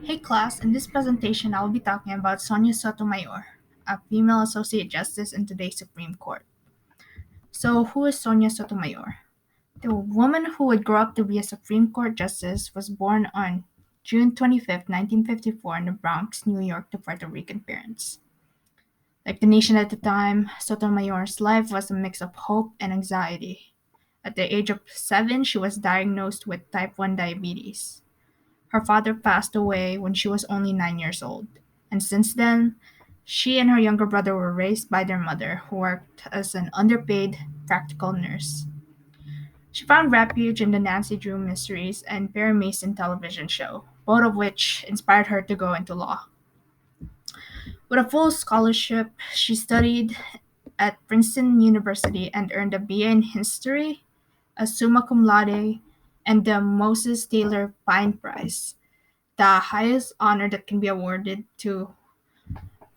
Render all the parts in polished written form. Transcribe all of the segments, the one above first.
Hey class, in this presentation I will be talking about Sonia Sotomayor, a female associate justice in today's Supreme Court. So, who is Sonia Sotomayor? The woman who would grow up to be a Supreme Court justice was born on June 25th, 1954 in the Bronx, New York to Puerto Rican parents. Like the nation at the time, Sotomayor's life was a mix of hope and anxiety. At the age of 7, she was diagnosed with type 1 diabetes. Her father passed away when she was only 9 years old, and since then, she and her younger brother were raised by their mother, who worked as an underpaid practical nurse. She found refuge in the Nancy Drew Mysteries and Perry Mason television show, both of which inspired her to go into law. With a full scholarship, she studied at Princeton University and earned a BA in History, a summa cum laude, and the Moses Taylor Pine Prize, the highest honor that can be awarded to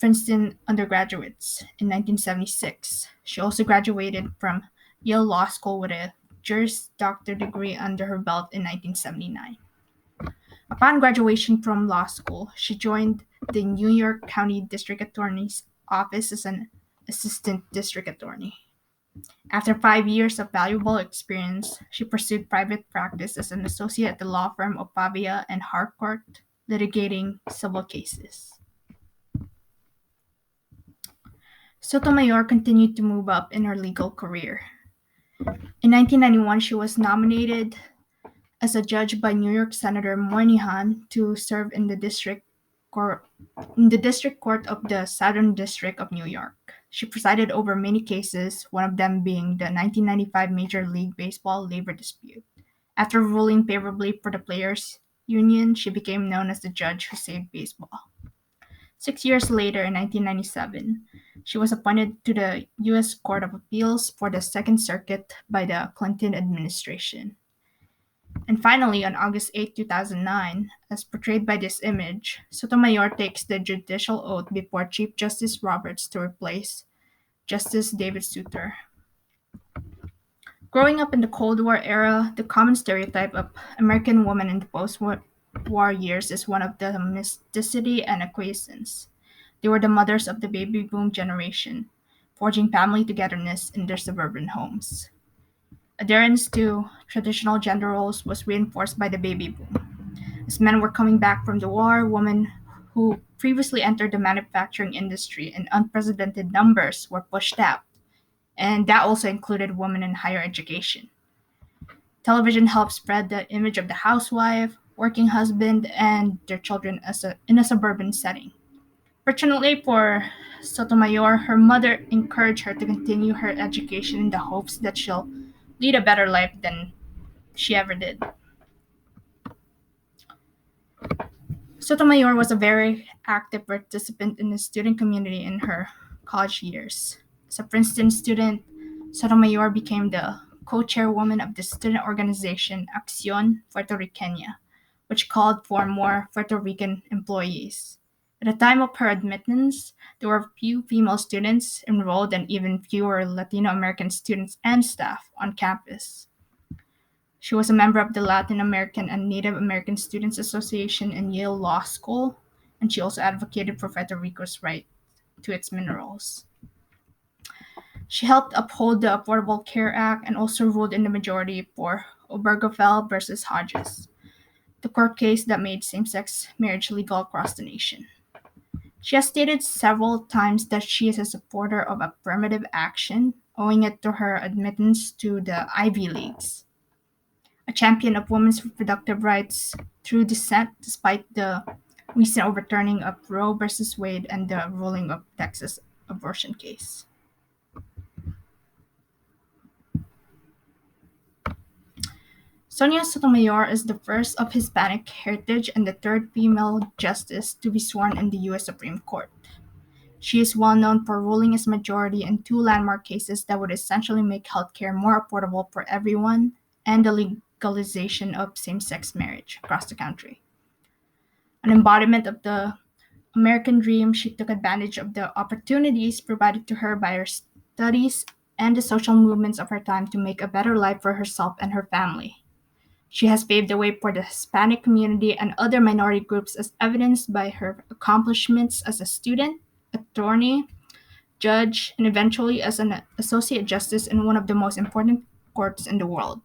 Princeton undergraduates in 1976. She also graduated from Yale Law School with a Juris Doctor degree under her belt in 1979. Upon graduation from law school, she joined the New York County District Attorney's Office as an assistant district attorney. After 5 years of valuable experience, she pursued private practice as an associate at the law firm of Pavia and Harcourt, litigating civil cases. Sotomayor continued to move up in her legal career. In 1991, she was nominated as a judge by New York Senator Moynihan to serve court, in the District Court of the Southern District of New York. She presided over many cases, one of them being the 1995 Major League Baseball labor dispute. After ruling favorably for the players' union, she became known as the judge who saved baseball. 6 years later, in 1997, she was appointed to the U.S. Court of Appeals for the Second Circuit by the Clinton administration. And finally, on August 8, 2009, as portrayed by this image, Sotomayor takes the judicial oath before Chief Justice Roberts to replace Justice David Souter. Growing up in the Cold War era, the common stereotype of American women in the post-war years is one of domesticity and acquiescence. They were the mothers of the baby boom generation, forging family togetherness in their suburban homes. Adherence to traditional gender roles was reinforced by the baby boom. As men were coming back from the war, women who previously entered the manufacturing industry in unprecedented numbers were pushed out, and that also included women in higher education. Television helped spread the image of the housewife, working husband, and their children in a suburban setting. Fortunately for Sotomayor, her mother encouraged her to continue her education in the hopes that she'll lead a better life than she ever did. Sotomayor was a very active participant in the student community in her college years. As a Princeton student, Sotomayor became the co-chairwoman of the student organization Acción Puertorriqueña, which called for more Puerto Rican employees. At the time of her admittance, there were few female students enrolled and even fewer Latino American students and staff on campus. She was a member of the Latin American and Native American Students Association and Yale Law School, and she also advocated for Puerto Rico's right to its minerals. She helped uphold the Affordable Care Act and also ruled in the majority for Obergefell versus Hodges, the court case that made same-sex marriage legal across the nation. She has stated several times that she is a supporter of affirmative action, owing it to her admittance to the Ivy Leagues. A champion of women's reproductive rights through dissent despite the recent overturning of Roe versus Wade and the ruling of Texas abortion case. Sonia Sotomayor is the first of Hispanic heritage and the third female justice to be sworn in the U.S. Supreme Court. She is well known for ruling as majority in two landmark cases that would essentially make healthcare more affordable for everyone and the legalization of same-sex marriage across the country. An embodiment of the American dream, she took advantage of the opportunities provided to her by her studies and the social movements of her time to make a better life for herself and her family. She has paved the way for the Hispanic community and other minority groups as evidenced by her accomplishments as a student, attorney, judge, and eventually as an associate justice in one of the most important courts in the world.